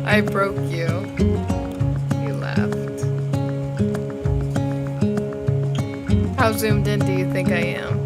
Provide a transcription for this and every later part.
I broke you. You laughed. How zoomed in do you think I am?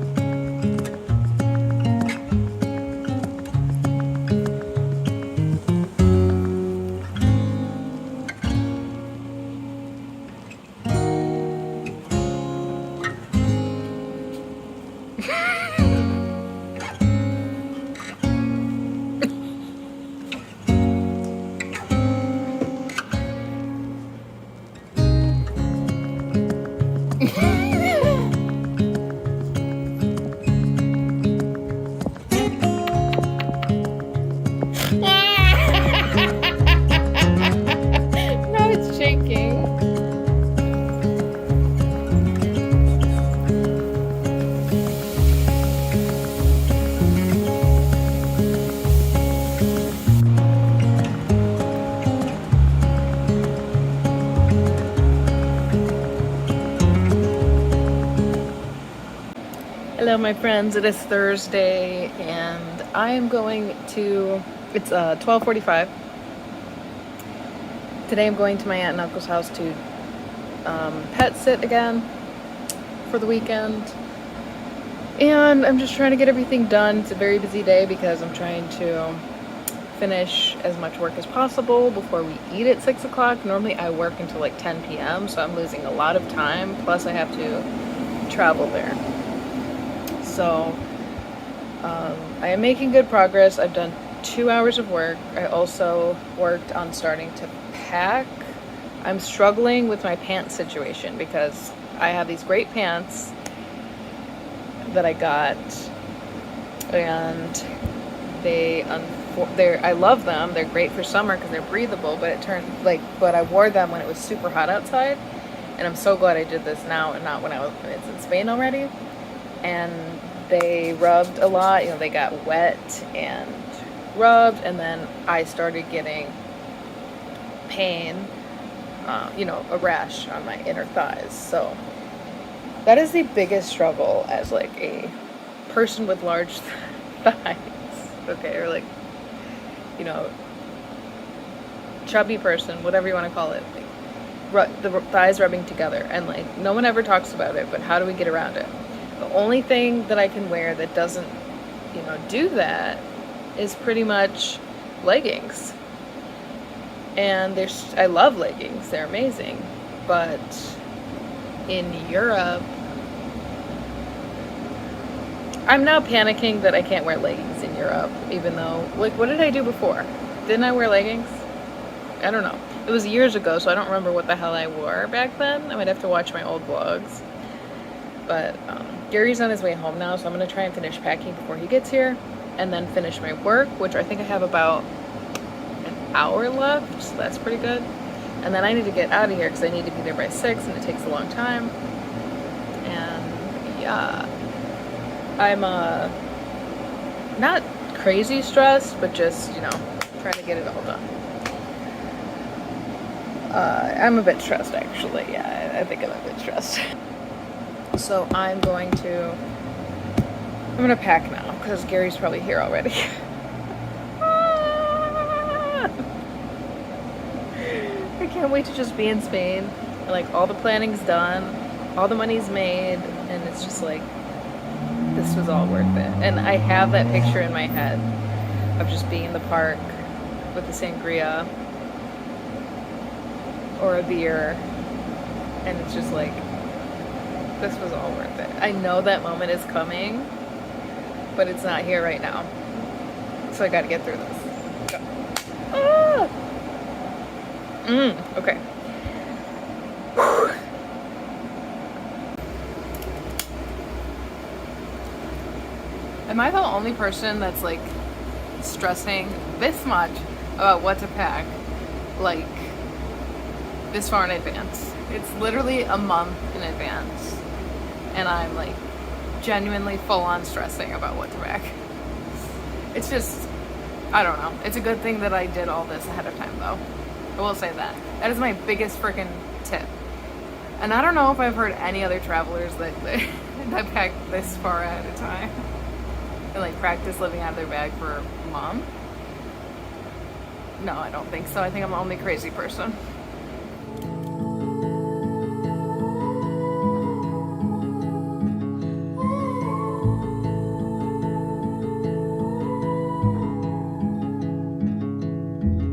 Now it's shaking. Hello my friends, it is Thursday and I am going to, it's 12:45. Today I'm going to my aunt and uncle's house to pet sit again for the weekend. And I'm just trying to get everything done. It's a very busy day because I'm trying to finish as much work as possible before we eat at 6 o'clock. Normally I work until like 10 p.m. so I'm losing a lot of time, plus I have to travel there. So I am making good progress. I've done 2 hours of work. I also worked on starting to pack. I'm struggling with my pants situation because I have these great pants that I got and I love them. They're great for summer because they're breathable, but I wore them when it was super hot outside, and I'm so glad I did this now and not when it's in Spain already. And they rubbed a lot, they got wet and rubbed, and then I started getting pain, a rash on my inner thighs. So that is the biggest struggle as like a person with large thighs, okay, or like, chubby person, whatever you want to call it, like the thighs rubbing together, and like no one ever talks about it, but how do we get around it? The only thing that I can wear that doesn't, do that is pretty much leggings. And I love leggings, they're amazing. But in Europe, I'm now panicking that I can't wear leggings in Europe, even though, like, what did I do before? Didn't I wear leggings? I don't know. It was years ago, so I don't remember what the hell I wore back then. I might have to watch my old vlogs. But Gary's on his way home now, so I'm going to try and finish packing before he gets here, and then finish my work, which I think I have about an hour left, so that's pretty good. And then I need to get out of here because I need to be there by 6, and it takes a long time. And yeah, I'm not crazy stressed, but just, trying to get it all done. I'm a bit stressed, actually. Yeah, I think I'm a bit stressed. So I'm gonna pack now because Gary's probably here already. I can't wait to just be in Spain. Like, all the planning's done, all the money's made, and it's just like, this was all worth it. And I have that picture in my head of just being in the park with the sangria or a beer, and it's just like, this was all worth it. I know that moment is coming, but it's not here right now. So I gotta get through this. Go. Ah! Okay. Whew. Am I the only person that's like stressing this much about what to pack, like this far in advance? It's literally a month in advance, and I'm like genuinely full on stressing about what to pack. It's just, I don't know. It's a good thing that I did all this ahead of time, though. I will say that. That is my biggest freaking tip. And I don't know if I've heard any other travelers that pack this far ahead of time and like practice living out of their bag for a month. No, I don't think so. I think I'm the only crazy person.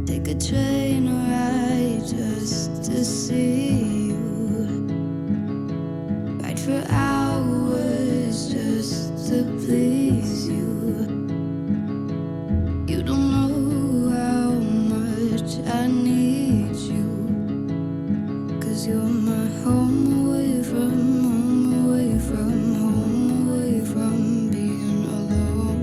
Take a train ride just to see you. Ride for hours just to please you. You don't know how much I need you. 'Cause you're my home away from home, away from home, away from being alone.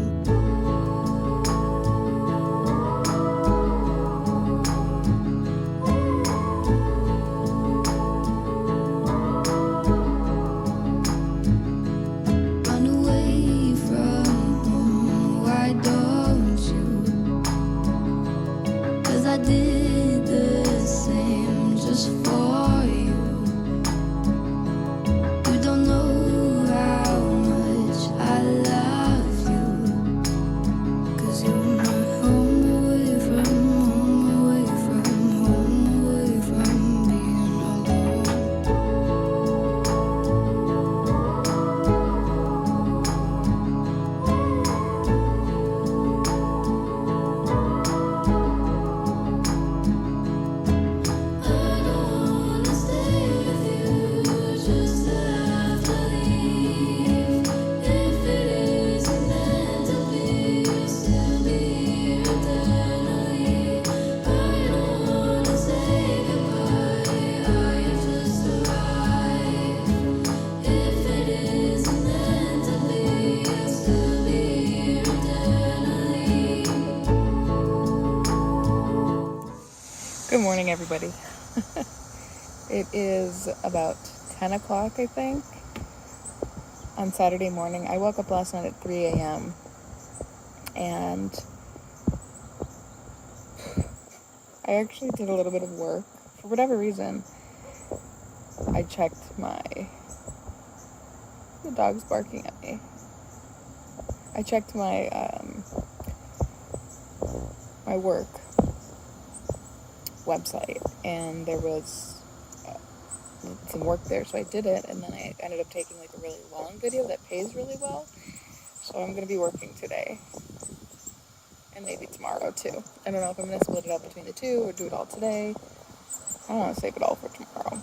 Run away from home, why don't you? 'Cause I did the same just for you. You don't know how much I love you. 'Cause you're my home away from home, away from home, away from being alone. I don't wanna stay with you just to have to leave. If it isn't meant to be, you'll still be here eternally. I don't wanna say goodbye, I just arrived. If it isn't meant to be, you'll still be here eternally. Good morning, everybody. It is about 10 o'clock, I think, on Saturday morning. I woke up last night at 3 a.m. and I actually did a little bit of work. For whatever reason, I checked the dog's barking at me. I checked my work website, and there was some work there, so I did it, and then I ended up taking like a really long video that pays really well. So I'm gonna be working today and maybe tomorrow too. I don't know if I'm gonna split it up between the two or do it all today. I don't want to save it all for tomorrow.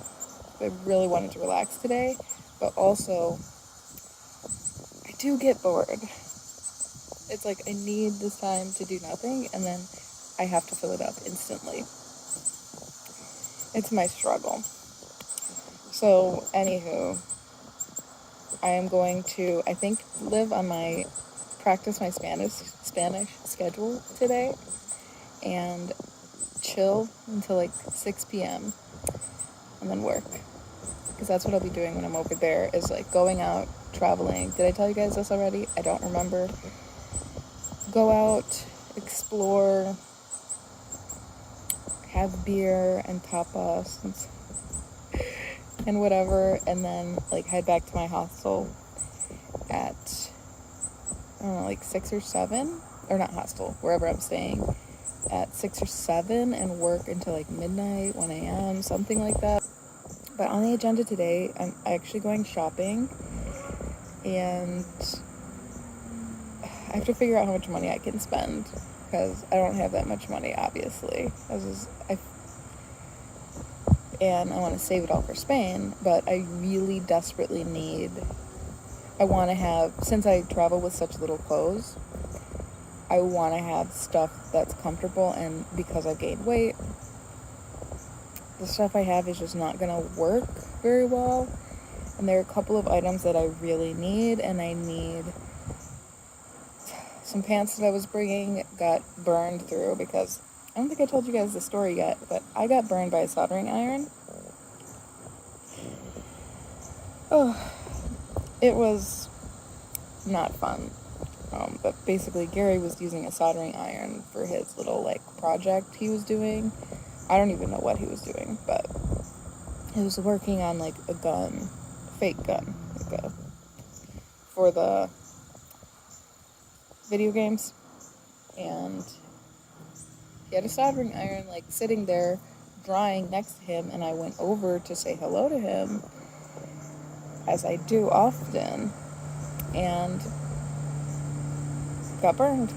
I really wanted to relax today, but also I do get bored. It's like I need this time to do nothing, and then I have to fill it up instantly. It's my struggle. So, anywho, I am going to, I think, practice my Spanish schedule today and chill until like 6 p.m. and then work. Because that's what I'll be doing when I'm over there, is like going out, traveling. Did I tell you guys this already? I don't remember. Go out, explore, have beer and tapas and whatever, and then like head back to my hostel at, I don't know, like 6 or 7, or not hostel, wherever I'm staying, at 6 or 7, and work until like midnight, 1 a.m., something like that. But on the agenda today, I'm actually going shopping, and I have to figure out how much money I can spend, because I don't have that much money, obviously. And I want to save it all for Spain, but I really desperately I want to have, since I travel with such little clothes, I want to have stuff that's comfortable, and because I've gained weight, the stuff I have is just not going to work very well, and there are a couple of items that I really need, and I need some pants that I was bringing got burned through because I don't think I told you guys the story yet, but I got burned by a soldering iron. Oh, it was not fun. But basically Gary was using a soldering iron for his little like project he was doing. I don't even know what he was doing, but he was working on like a gun, fake gun, like for the video games, and he had a soldering iron like sitting there drying next to him, and I went over to say hello to him, as I do often, and got burned.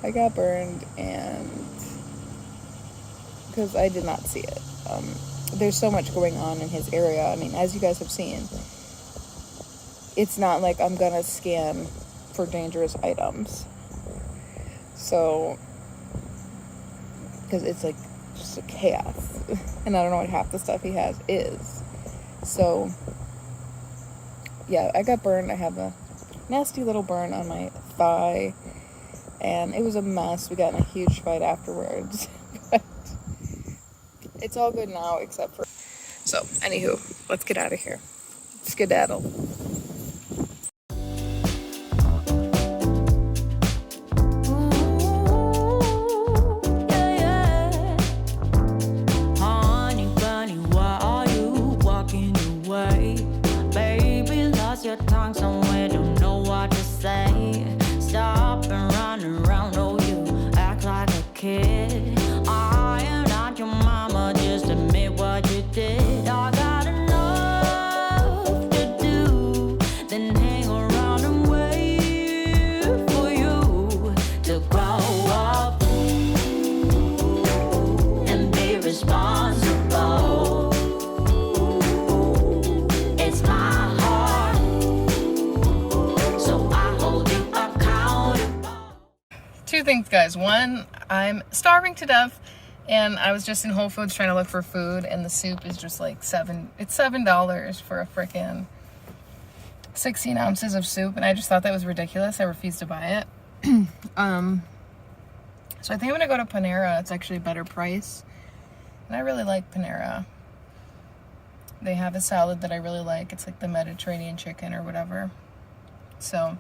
I got burned, and because I did not see it. There's so much going on in his area. I mean, as you guys have seen, it's not like I'm gonna scan for dangerous items. So, because it's like just a chaos, and I don't know what half the stuff he has is. So, yeah, I got burned. I have a nasty little burn on my thigh, and it was a mess. We got in a huge fight afterwards. But it's all good now, except for... So, anywho, let's get out of here. Skedaddle. Honey bunny, why are you walking away? Baby, lost your tongue somewhere, don't know what to say. Stop and run around, oh you act like a kid. I am not your mama, just admit what you did. I got enough to do, then hang around and wait for you to grow up and be responsible. It's my heart, so I hold you accountable. Two things, guys. One, I'm starving to death, and I was just in Whole Foods trying to look for food, and the soup is just like $7 for a frickin' 16 ounces of soup, and I just thought that was ridiculous. I refused to buy it. So I think I'm gonna go to Panera. It's actually a better price, and I really like Panera. They have a salad that I really like. It's like the Mediterranean chicken or whatever. So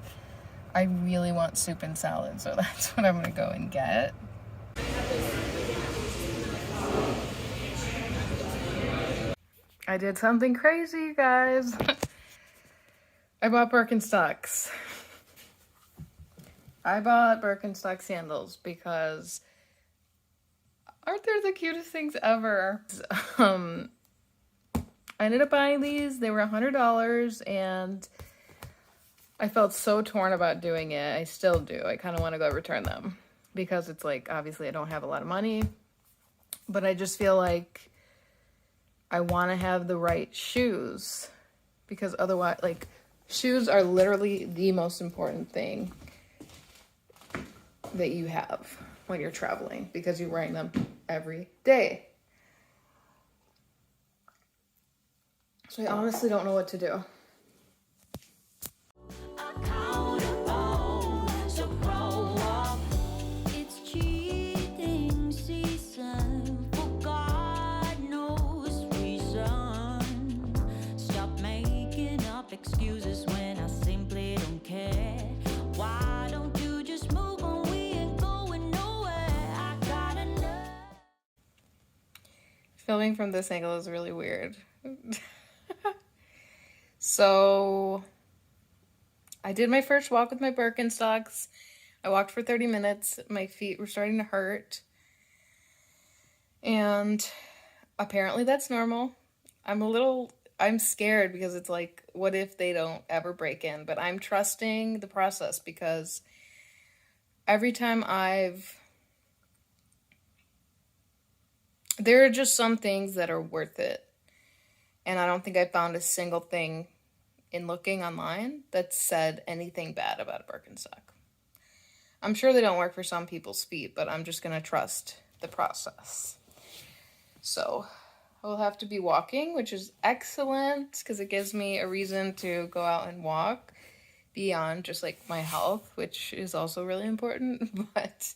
I really want soup and salad, so that's what I'm gonna go and get. I did something crazy, you guys. I bought Birkenstocks. I bought Birkenstock sandals because aren't they the cutest things ever? I ended up buying these. They were $100, and I felt so torn about doing it. I still do. I kind of want to go return them because it's like, obviously I don't have a lot of money, but I just feel like I want to have the right shoes, because otherwise, like, shoes are literally the most important thing that you have when you're traveling, because you're wearing them every day. So I honestly don't know what to do. Accountable, so grow up. It's cheating season, for God knows reason. Stop making up excuses when I simply don't care. Why don't you just move on? We ain't going nowhere. I got enough. Filming from this angle is really weird. So I did my first walk with my Birkenstocks. I walked for 30 minutes. My feet were starting to hurt. And apparently that's normal. I'm scared because it's like, what if they don't ever break in? But I'm trusting the process, because every time there are just some things that are worth it. And I don't think I found a single thing in looking online that said anything bad about a Birkenstock. I'm sure they don't work for some people's feet, but I'm just going to trust the process. So I will have to be walking, which is excellent because it gives me a reason to go out and walk. beyond just like my health, which is also really important, but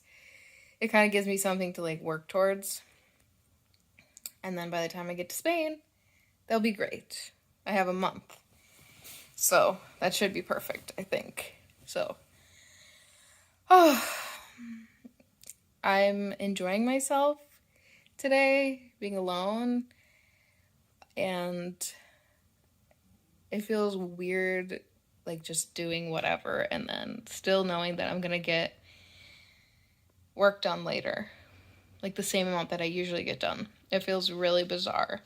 it kind of gives me something to like work towards. And then by the time I get to Spain, they'll be great. I have a month. So that should be perfect, I think. So, I'm enjoying myself today, being alone, and it feels weird, like just doing whatever and then still knowing that I'm gonna get work done later, like the same amount that I usually get done. It feels really bizarre.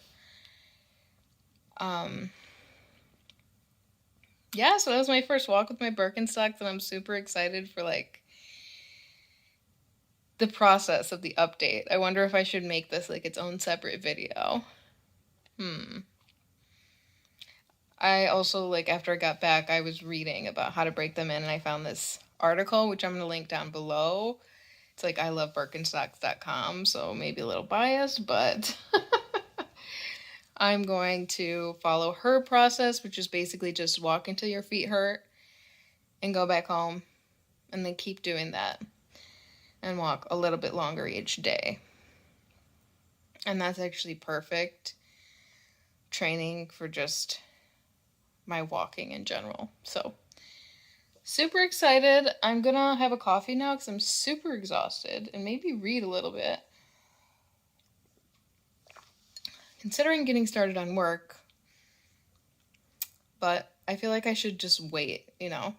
Yeah, so that was my first walk with my Birkenstocks, and I'm super excited for like the process of the update. I wonder if I should make this like its own separate video. I also, like, after I got back, I was reading about how to break them in, and I found this article, which I'm going to link down below. It's like ilovebirkenstocks.com, so maybe a little biased, but I'm going to follow her process, which is basically just walk until your feet hurt and go back home, and then keep doing that and walk a little bit longer each day. And that's actually perfect training for just my walking in general. So super excited. I'm gonna have a coffee now because I'm super exhausted, and maybe read a little bit. Considering getting started on work, but I feel like I should just wait, you know?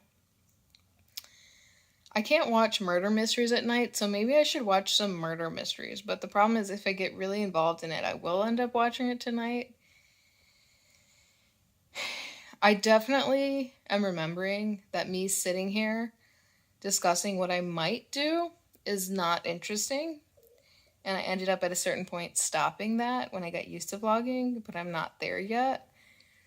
I can't watch murder mysteries at night, so maybe I should watch some murder mysteries. But the problem is, if I get really involved in it, I will end up watching it tonight. I definitely am remembering that me sitting here discussing what I might do is not interesting. And I ended up at a certain point stopping that when I got used to vlogging, but I'm not there yet.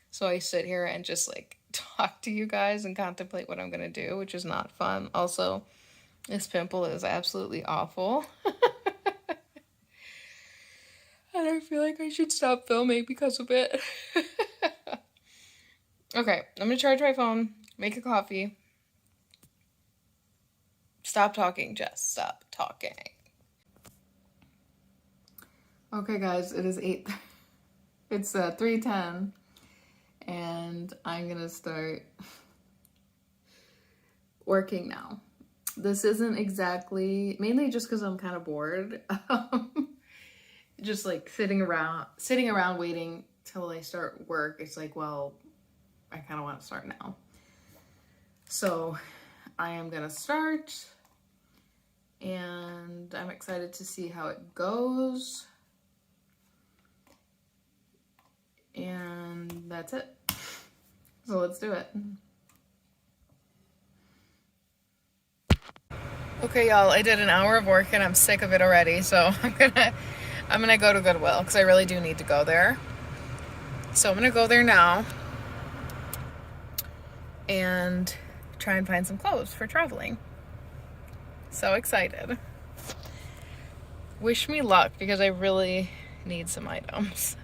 So I sit here and just like talk to you guys and contemplate what I'm gonna do, which is not fun. Also, this pimple is absolutely awful. And I feel like I should stop filming because of it. Okay, I'm gonna charge my phone, make a coffee. Stop talking, Jess. Stop talking. Okay, guys, it is 8. It's 3:10, and I'm gonna start working now. This isn't exactly, mainly just because I'm kind of bored. Just like sitting around waiting till I start work. It's like, well, I kind of want to start now. So I am gonna start, and I'm excited to see how it goes. And that's it. So let's do it. Okay, y'all, I did an hour of work and I'm sick of it already, so I'm gonna go to Goodwill because I really do need to go there. So I'm gonna go there now and try and find some clothes for traveling. So excited. Wish me luck because I really need some items.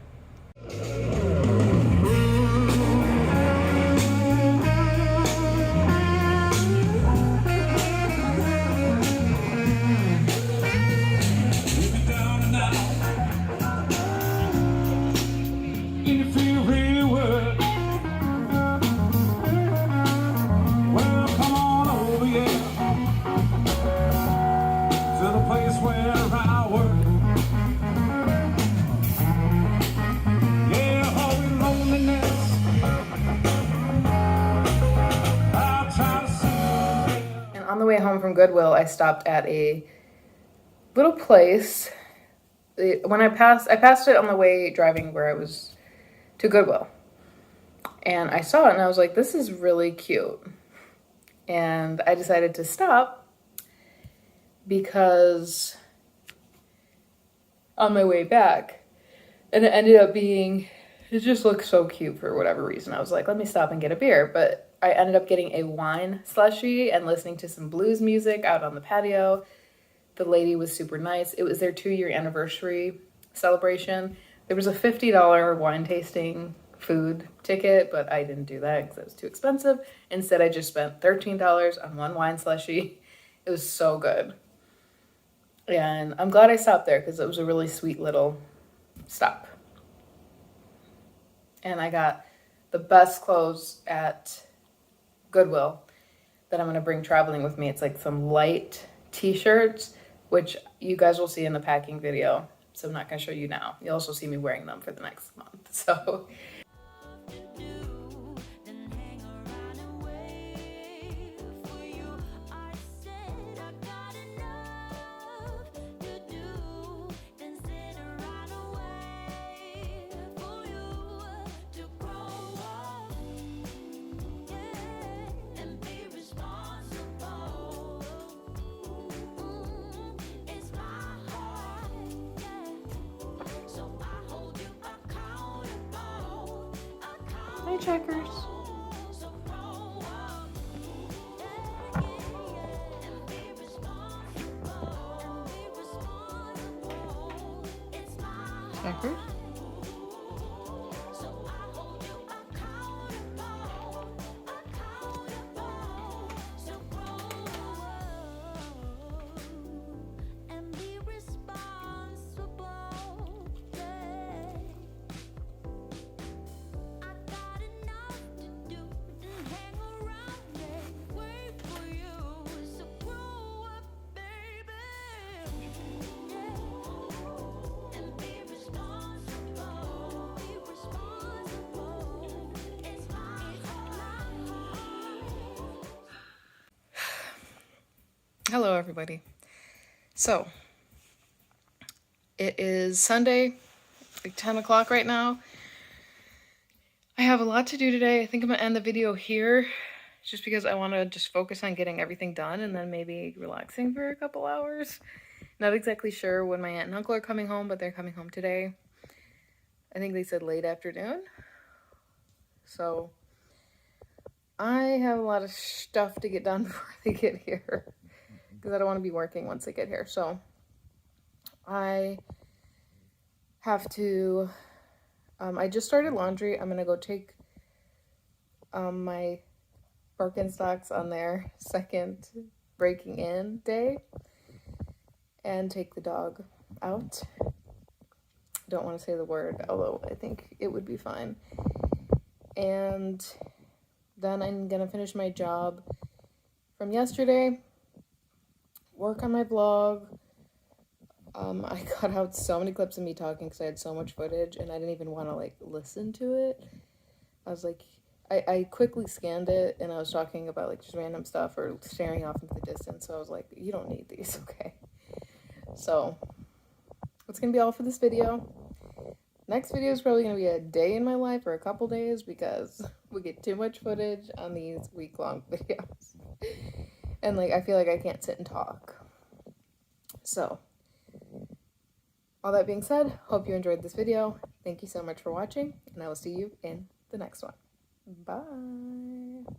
On the way home from Goodwill, I stopped at a little place. When I passed it on the way driving where I was to Goodwill. And I saw it and I was like, this is really cute. And I decided to stop because on my way back, and it ended up being, it just looked so cute for whatever reason. I was like, let me stop and get a beer. But I ended up getting a wine slushie and listening to some blues music out on the patio. The lady was super nice. It was their 2-year anniversary celebration. There was a $50 wine tasting food ticket, but I didn't do that because it was too expensive. Instead, I just spent $13 on one wine slushie. It was so good. And I'm glad I stopped there because it was a really sweet little stop. And I got the best clothes at Goodwill that I'm going to bring traveling with me. It's like some light t-shirts, which you guys will see in the packing video. So I'm not going to show you now. You'll also see me wearing them for the next month. So hi, Checkers. Checkers. Hello, everybody. So, it is Sunday, like 10 o'clock right now. I have a lot to do today. I think I'm going to end the video here just because I want to just focus on getting everything done and then maybe relaxing for a couple hours. Not exactly sure when my aunt and uncle are coming home, but they're coming home today. I think they said late afternoon. So, I have a lot of stuff to get done before they get here, because I don't want to be working once they get here. So I have to, I just started laundry. I'm going to go take my birkenstocks on their second breaking in day and take the dog out. Don't want to say the word, although I think it would be fine. And then I'm going to finish my job from yesterday, work on my vlog. I cut out so many clips of me talking because I had so much footage and I didn't even want to like listen to it. I was like, I quickly scanned it and I was talking about like just random stuff or staring off into the distance. So I was like, you don't need these, okay? So that's going to be all for this video. Next video is probably going to be a day in my life or a couple days because we get too much footage on these week-long videos. And like, I feel like I can't sit and talk. So, all that being said, hope you enjoyed this video. Thank you so much for watching, and I will see you in the next one. Bye.